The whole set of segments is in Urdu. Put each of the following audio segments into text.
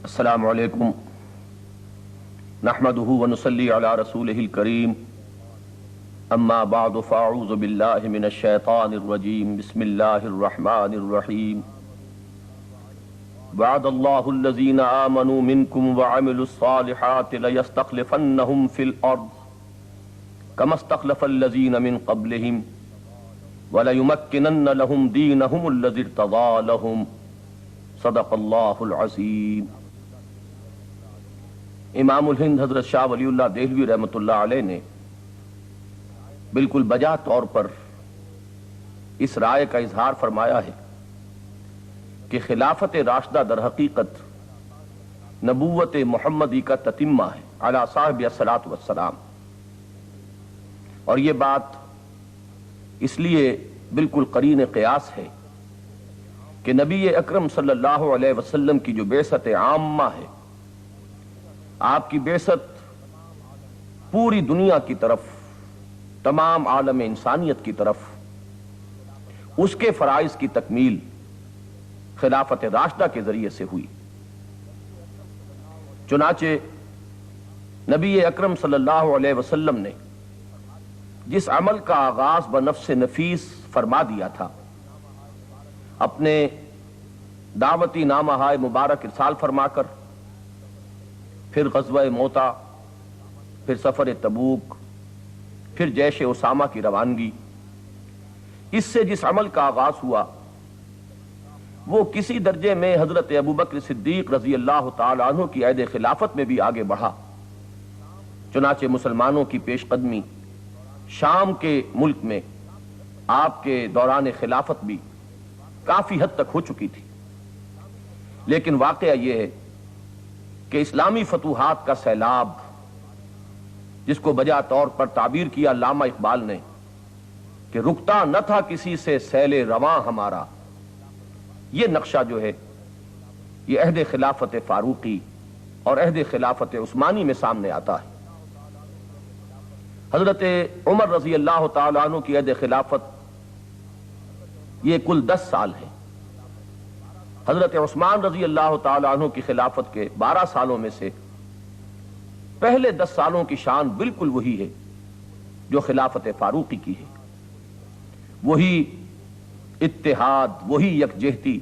السلام علیکم نحمده ونصلی علی رسولہ الکریم اما بعد فاعوذ باللہ من الشیطان الرجیم بسم اللہ الرحمن الرحیم وعد اللہ الذین آمنوا منکم وعملوا الصالحات لیستخلفنہم فی الارض کما استخلف الذین من قبلہم ولیمکنن لہم دینہم الذی ارتضی لہم صدق اللہ العظیم۔ امام الہند حضرت شاہ ولی اللہ دہلوی رحمۃ اللہ علیہ نے بالکل بجا طور پر اس رائے کا اظہار فرمایا ہے کہ خلافت راشدہ در حقیقت نبوت محمدی کا تتمہ ہے علی صاحب الصلاۃ والسلام، اور یہ بات اس لیے بالکل قرین قیاس ہے کہ نبی اکرم صلی اللہ علیہ وسلم کی جو بعثت عامہ ہے، آپ کی بعثت پوری دنیا کی طرف، تمام عالم انسانیت کی طرف، اس کے فرائض کی تکمیل خلافت راشدہ کے ذریعے سے ہوئی۔ چنانچہ نبی اکرم صلی اللہ علیہ وسلم نے جس عمل کا آغاز بنفس نفیس فرما دیا تھا، اپنے دعوتی نامہ مبارک ارسال فرما کر، پھر غزوہ موتا، پھر سفر تبوک، پھر جیش اسامہ کی روانگی، اس سے جس عمل کا آغاز ہوا وہ کسی درجے میں حضرت ابوبکر صدیق رضی اللہ تعالی عنہ کی عہد خلافت میں بھی آگے بڑھا۔ چنانچہ مسلمانوں کی پیش قدمی شام کے ملک میں آپ کے دوران خلافت بھی کافی حد تک ہو چکی تھی، لیکن واقعہ یہ ہے کہ اسلامی فتوحات کا سیلاب، جس کو بجا طور پر تعبیر کیا علامہ اقبال نے کہ رکتا نہ تھا کسی سے سیل رواں ہمارا، یہ نقشہ جو ہے یہ عہد خلافت فاروقی اور عہد خلافت عثمانی میں سامنے آتا ہے۔ حضرت عمر رضی اللہ تعالیٰ عنہ کی عہد خلافت یہ کل 10 سال ہے۔ حضرت عثمان رضی اللہ تعالیٰ عنہ کی خلافت کے 12 سالوں میں سے پہلے 10 سالوں کی شان بالکل وہی ہے جو خلافت فاروقی کی ہے، وہی اتحاد، وہی یکجہتی،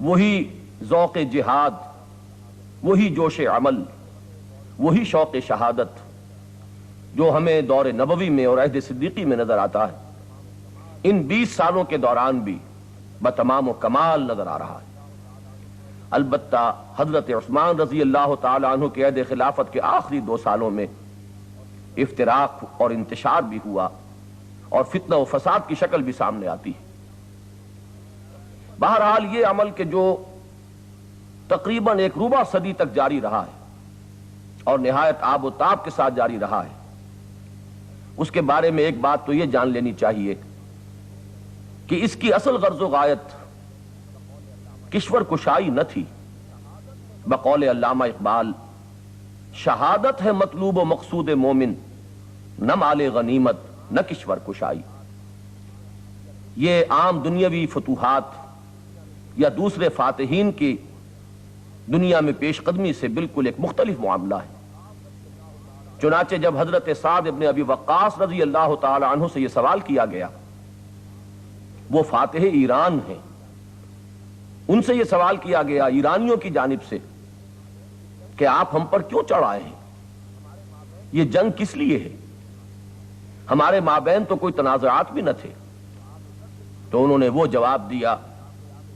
وہی ذوق جہاد، وہی جوش عمل، وہی شوق شہادت جو ہمیں دور نبوی میں اور عہد صدیقی میں نظر آتا ہے، ان 20 سالوں کے دوران بھی بتمام و کمال نظر آ رہا ہے۔ البتہ حضرت عثمان رضی اللہ تعالی عنہ کے عہد خلافت کے آخری 2 سالوں میں افتراق اور انتشار بھی ہوا اور فتنہ و فساد کی شکل بھی سامنے آتی ہے۔ بہرحال یہ عمل کہ جو تقریباً 1 ربع صدی تک جاری رہا ہے اور نہایت آب و تاب کے ساتھ جاری رہا ہے، اس کے بارے میں ایک بات تو یہ جان لینی چاہیے کہ اس کی اصل غرض و غایت کشور کشائی نہ تھی، بقول علامہ اقبال شہادت ہے مطلوب و مقصود مومن، نہ مال غنیمت نہ کشور کشائی۔ یہ عام دنیاوی فتوحات یا دوسرے فاتحین کی دنیا میں پیش قدمی سے بالکل ایک مختلف معاملہ ہے۔ چنانچہ جب حضرت سعد ابن ابی وقاص رضی اللہ تعالی عنہ سے یہ سوال کیا گیا، وہ فاتح ایران ہیں، ان سے یہ سوال کیا گیا ایرانیوں کی جانب سے کہ آپ ہم پر کیوں چڑھ آئے ہیں، یہ جنگ کس لیے ہے، ہمارے مابین تو کوئی تنازعات بھی نہ تھے۔ تو انہوں نے وہ جواب دیا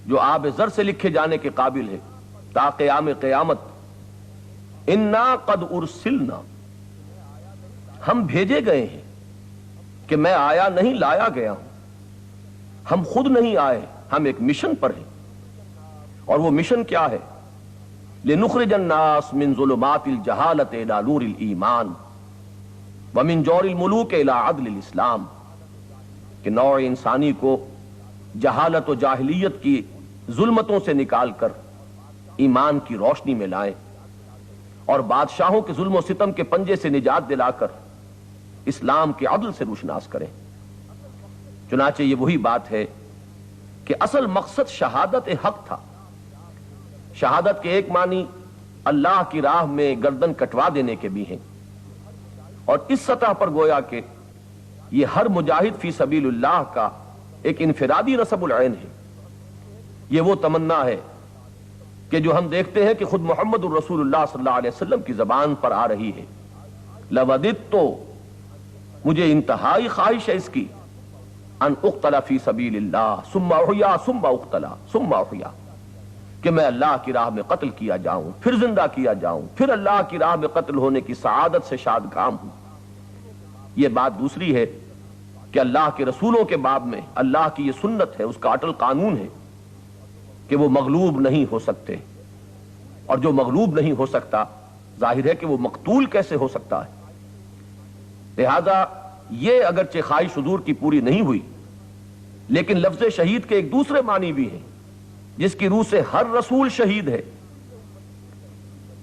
جو آب زر سے لکھے جانے کے قابل ہے تا قیام قیامت، انا قد ارسلنا، ہم بھیجے گئے ہیں، کہ میں آیا نہیں لایا گیا ہوں، ہم خود نہیں آئے، ہم ایک مشن پر ہیں، اور وہ مشن کیا ہے؟ لنخرج الناس من ظلمات الجہالت الى نور الایمان ومن جور الملوک الى عدل الاسلام، کہ نوع انسانی کو جہالت و جاہلیت کی ظلمتوں سے نکال کر ایمان کی روشنی میں لائیں، اور بادشاہوں کے ظلم و ستم کے پنجے سے نجات دلا کر اسلام کے عدل سے روشناس کریں۔ چنانچہ یہ وہی بات ہے کہ اصل مقصد شہادت حق تھا، شہادت کے ایک معنی اللہ کی راہ میں گردن کٹوا دینے کے بھی ہیں، اور اس سطح پر گویا کہ یہ ہر مجاہد فی سبیل اللہ کا ایک انفرادی نصب العین ہے۔ یہ وہ تمنا ہے کہ جو ہم دیکھتے ہیں کہ خود محمد الرسول اللہ صلی اللہ علیہ وسلم کی زبان پر آ رہی ہے، لوددت، تو مجھے انتہائی خواہش ہے اس کی، ان اقتل فی سبیل اللہ ثم احیا ثم اقتل ثم احیا، کہ میں اللہ کی راہ میں قتل کیا جاؤں، پھر زندہ کیا جاؤں، پھر اللہ کی راہ میں قتل ہونے کی سعادت سے شاد کام ہوں۔ یہ بات دوسری ہے کہ اللہ کے رسولوں کے باب میں اللہ کی یہ سنت ہے، اس کا اٹل قانون ہے کہ وہ مغلوب نہیں ہو سکتے، اور جو مغلوب نہیں ہو سکتا ظاہر ہے کہ وہ مقتول کیسے ہو سکتا ہے۔ لہذا یہ اگرچہ خواہش حضور کی پوری نہیں ہوئی، لیکن لفظ شہید کے ایک دوسرے معنی بھی ہیں جس کی روح سے ہر رسول شہید ہے۔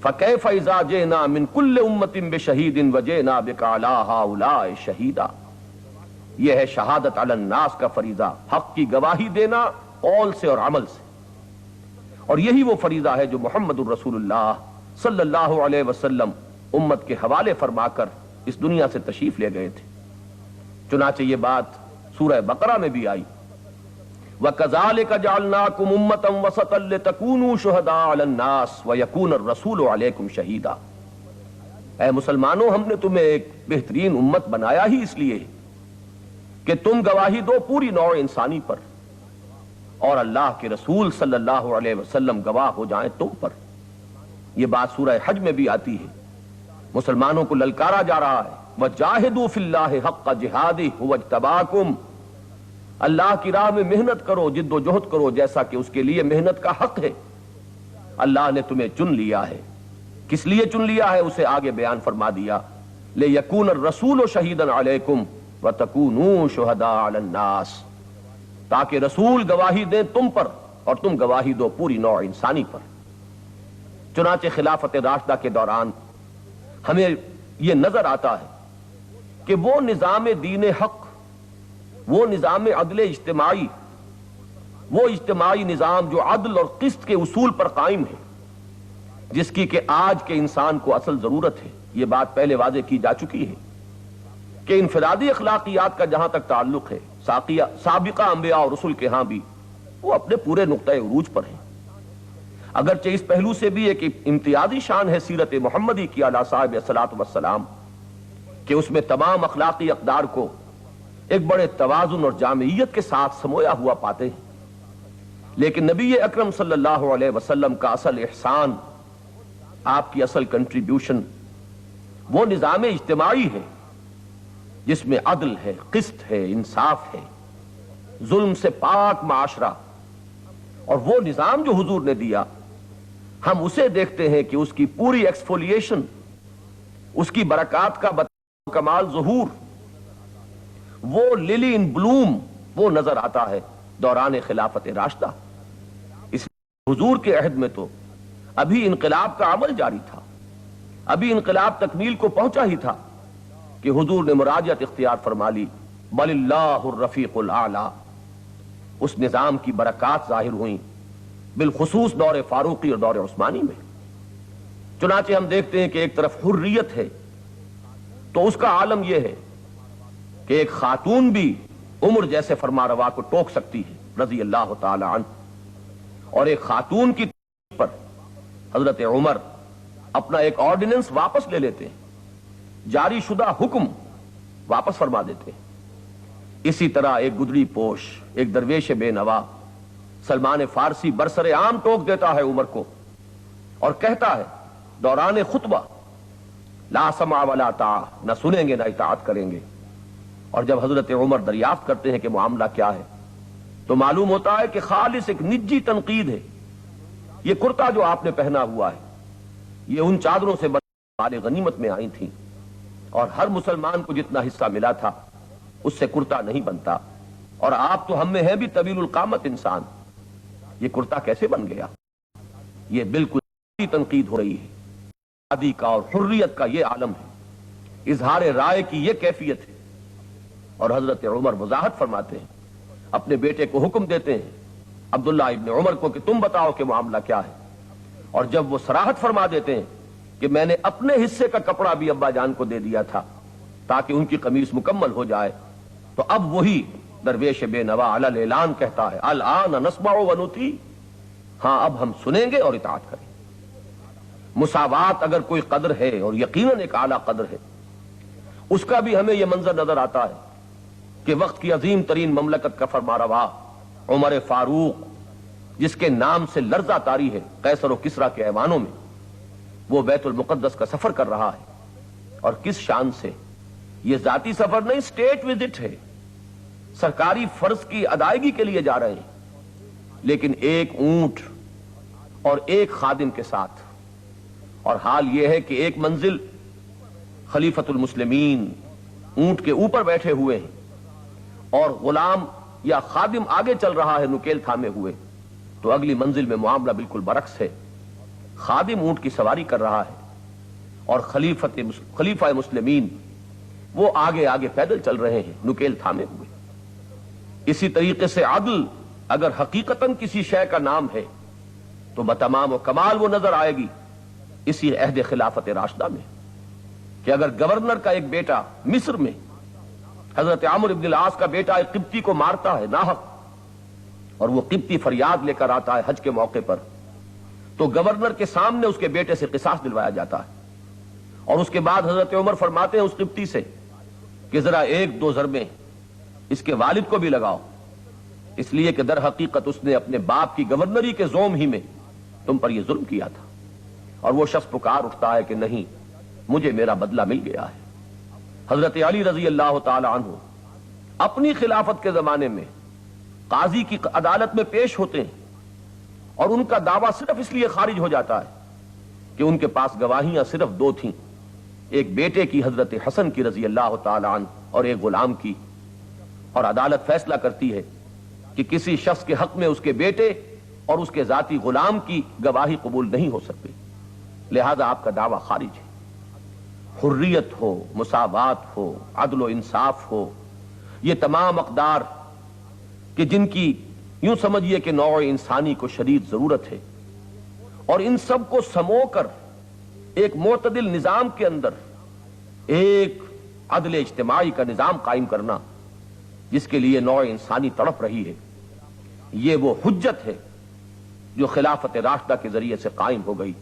فَكَيْفَ إِذَا جِئْنَا مِن كُلِّ أُمَّةٍ بِشَهِيدٍ وَجِئْنَا بِكَ عَلَىٰ هَٰؤُلَاءِ شَهِيدًا، یہ ہے شہادت علی الناس کا فریضہ، حق کی گواہی دینا قول سے اور عمل سے، اور یہی وہ فریضہ ہے جو محمد الرسول اللہ صلی اللہ علیہ وسلم امت کے حوالے فرما کر اس دنیا سے تشریف لے گئے تھے۔ چنانچہ یہ بات سورہ بقرہ میں بھی آئی، وَكَذَلِكَ جَعَلْنَاكُمْ أُمَّةً وَسَطًا لِتَكُونُوا شُهَدَاءَ عَلَى النَّاسِ وَيَكُونَ الرَّسُولُ عَلَيْكُمْ شَهِيدًا، اے مسلمانوں، ہم نے تمہیں ایک بہترین امت بنایا ہی اس لیے کہ تم گواہی دو پوری نوع انسانی پر، اور اللہ کے رسول صلی اللہ علیہ وسلم گواہ ہو جائیں تم پر۔ یہ بات سورہ حج میں بھی آتی ہے، مسلمانوں کو للکارا جا رہا ہے، وَجَاهِدُوا فِي اللَّهِ حَقَّ جِهَادِهِ هُوَ اجْتَبَاكُمْ، اللہ کی راہ میں محنت کرو، جد و جہد کرو جیسا کہ اس کے لیے محنت کا حق ہے۔ اللہ نے تمہیں چن لیا ہے، کس لیے چن لیا ہے اسے آگے بیان فرما دیا، لِيَكُونَ الرَّسُولُ شَهِيدًا عَلَيْكُمْ وَتَكُونُوا شُهَدَاءَ عَلَى النَّاسِ، تاکہ رسول گواہی دیں تم پر اور تم گواہی دو پوری نوع انسانی پر۔ چنانچہ خلافت راشدہ کے دوران ہمیں یہ نظر آتا ہے کہ وہ نظام دین حق، وہ نظام عدل اجتماعی، وہ اجتماعی نظام جو عدل اور قسط کے اصول پر قائم ہے، جس کی کہ آج کے انسان کو اصل ضرورت ہے۔ یہ بات پہلے واضح کی جا چکی ہے کہ انفرادی اخلاقیات کا جہاں تک تعلق ہے، سابقہ انبیاء اور رسل کے ہاں بھی وہ اپنے پورے نقطۂ عروج پر ہیں، اگرچہ اس پہلو سے بھی ایک امتیازی شان ہے سیرت محمدی کی علیہ صاحب الصلاۃ والسلام کہ اس میں تمام اخلاقی اقدار کو ایک بڑے توازن اور جامعیت کے ساتھ سمویا ہوا پاتے ہیں۔ لیکن نبی اکرم صلی اللہ علیہ وسلم کا اصل احسان، آپ کی اصل کنٹریبیوشن وہ نظام اجتماعی ہے جس میں عدل ہے، قسط ہے، انصاف ہے، ظلم سے پاک معاشرہ، اور وہ نظام جو حضور نے دیا ہم اسے دیکھتے ہیں کہ اس کی پوری ایکسفولیشن، اس کی برکات کا کمال ظہور، وہ للی ان بلوم وہ نظر آتا ہے دوران خلافت راشدہ۔ اس حضور کے عہد میں تو ابھی انقلاب کا عمل جاری تھا، ابھی انقلاب تکمیل کو پہنچا ہی تھا کہ حضور نے مراجعت اختیار فرما لی، بل اللہ الرفیق الاعلی۔ اس نظام کی برکات ظاہر ہوئیں بالخصوص دور فاروقی اور دور عثمانی میں۔ چنانچہ ہم دیکھتے ہیں کہ ایک طرف حریت ہے تو اس کا عالم یہ ہے کہ ایک خاتون بھی عمر جیسے فرما روا کو ٹوک سکتی ہے رضی اللہ تعالی عنہ، اور ایک خاتون کی پر حضرت عمر اپنا ایک آرڈیننس واپس لے لیتے ہیں، جاری شدہ حکم واپس فرما دیتے ہیں۔ اسی طرح ایک گدڑی پوش، ایک درویش بے نوا سلمان فارسی برسر عام ٹوک دیتا ہے عمر کو اور کہتا ہے دوران خطبہ، لا سمع ولا طاعہ، نہ سنیں گے نہ اطاعت کریں گے۔ اور جب حضرت عمر دریافت کرتے ہیں کہ معاملہ کیا ہے تو معلوم ہوتا ہے کہ خالص ایک نجی تنقید ہے۔ یہ کرتا جو آپ نے پہنا ہوا ہے یہ ان چادروں سے مال غنیمت میں آئی تھیں، اور ہر مسلمان کو جتنا حصہ ملا تھا اس سے کرتا نہیں بنتا، اور آپ تو ہم میں ہیں بھی طویل القامت انسان، یہ کرتا کیسے بن گیا؟ یہ بالکل تنقید ہو رہی ہے۔ آزادی کا اور حریت کا یہ عالم ہے، اظہار رائے کی یہ کیفیت ہے، اور حضرت عمر وضاحت فرماتے ہیں، اپنے بیٹے کو حکم دیتے ہیں عبداللہ ابن عمر کو کہ تم بتاؤ کہ معاملہ کیا ہے۔ اور جب وہ صراحت فرما دیتے ہیں کہ میں نے اپنے حصے کا کپڑا بھی ابا جان کو دے دیا تھا تاکہ ان کی قمیص مکمل ہو جائے، تو اب وہی درویش بے نوا علی الاعلان کہتا ہے الآن نسمع و نطیع، ہاں اب ہم سنیں گے اور اطاعت کریں گے۔ مساوات اگر کوئی قدر ہے اور یقیناً ایک اعلیٰ قدر ہے، اس کا بھی ہمیں یہ منظر نظر آتا ہے کہ وقت کی عظیم ترین مملکت کا فرمانروا عمر فاروق، جس کے نام سے لرزہ طاری ہے قیصر و کسریٰ کے ایوانوں میں، وہ بیت المقدس کا سفر کر رہا ہے، اور کس شان سے؟ یہ ذاتی سفر نہیں، اسٹیٹ وزٹ ہے، سرکاری فرض کی ادائیگی کے لیے جا رہے ہیں، لیکن ایک اونٹ اور ایک خادم کے ساتھ۔ اور حال یہ ہے کہ ایک منزل خلیفۃ المسلمین اونٹ کے اوپر بیٹھے ہوئے ہیں اور غلام یا خادم آگے چل رہا ہے نکیل تھامے ہوئے، تو اگلی منزل میں معاملہ بالکل برعکس ہے، خادم اونٹ کی سواری کر رہا ہے اور خلیفہ مسلمین وہ آگے آگے پیدل چل رہے ہیں نکیل تھامے ہوئے۔ اسی طریقے سے عدل اگر حقیقتاً کسی شے کا نام ہے تو بتمام و کمال وہ نظر آئے گی اسی عہد خلافت راشدہ میں، کہ اگر گورنر کا ایک بیٹا مصر میں حضرت عمرو بن العاص کا بیٹا ایک قبطی کو مارتا ہے ناحق، اور وہ قبطی فریاد لے کر آتا ہے حج کے موقع پر، تو گورنر کے سامنے اس کے بیٹے سے قصاص دلوایا جاتا ہے، اور اس کے بعد حضرت عمر فرماتے ہیں اس قبطی سے کہ ذرا ایک دو ضربیں اس کے والد کو بھی لگاؤ، اس لیے کہ در حقیقت اس نے اپنے باپ کی گورنری کے زوم ہی میں تم پر یہ ظلم کیا تھا۔ اور وہ شخص پکار اٹھتا ہے کہ نہیں، مجھے میرا بدلہ مل گیا ہے۔ حضرت علی رضی اللہ تعالی عنہ اپنی خلافت کے زمانے میں قاضی کی عدالت میں پیش ہوتے ہیں، اور ان کا دعویٰ صرف اس لیے خارج ہو جاتا ہے کہ ان کے پاس گواہیاں صرف دو تھیں، ایک بیٹے کی حضرت حسن کی رضی اللہ تعالی عنہ اور ایک غلام کی، اور عدالت فیصلہ کرتی ہے کہ کسی شخص کے حق میں اس کے بیٹے اور اس کے ذاتی غلام کی گواہی قبول نہیں ہو سکتی، لہذا آپ کا دعویٰ خارج ہے۔ حریت ہو، مساوات ہو، عدل و انصاف ہو، یہ تمام اقدار کہ جن کی یوں سمجھیے کہ نوع انسانی کو شدید ضرورت ہے، اور ان سب کو سمو کر ایک معتدل نظام کے اندر ایک عدل اجتماعی کا نظام قائم کرنا جس کے لیے نوع انسانی تڑپ رہی ہے، یہ وہ حجت ہے جو خلافت راشدہ کے ذریعے سے قائم ہو گئی۔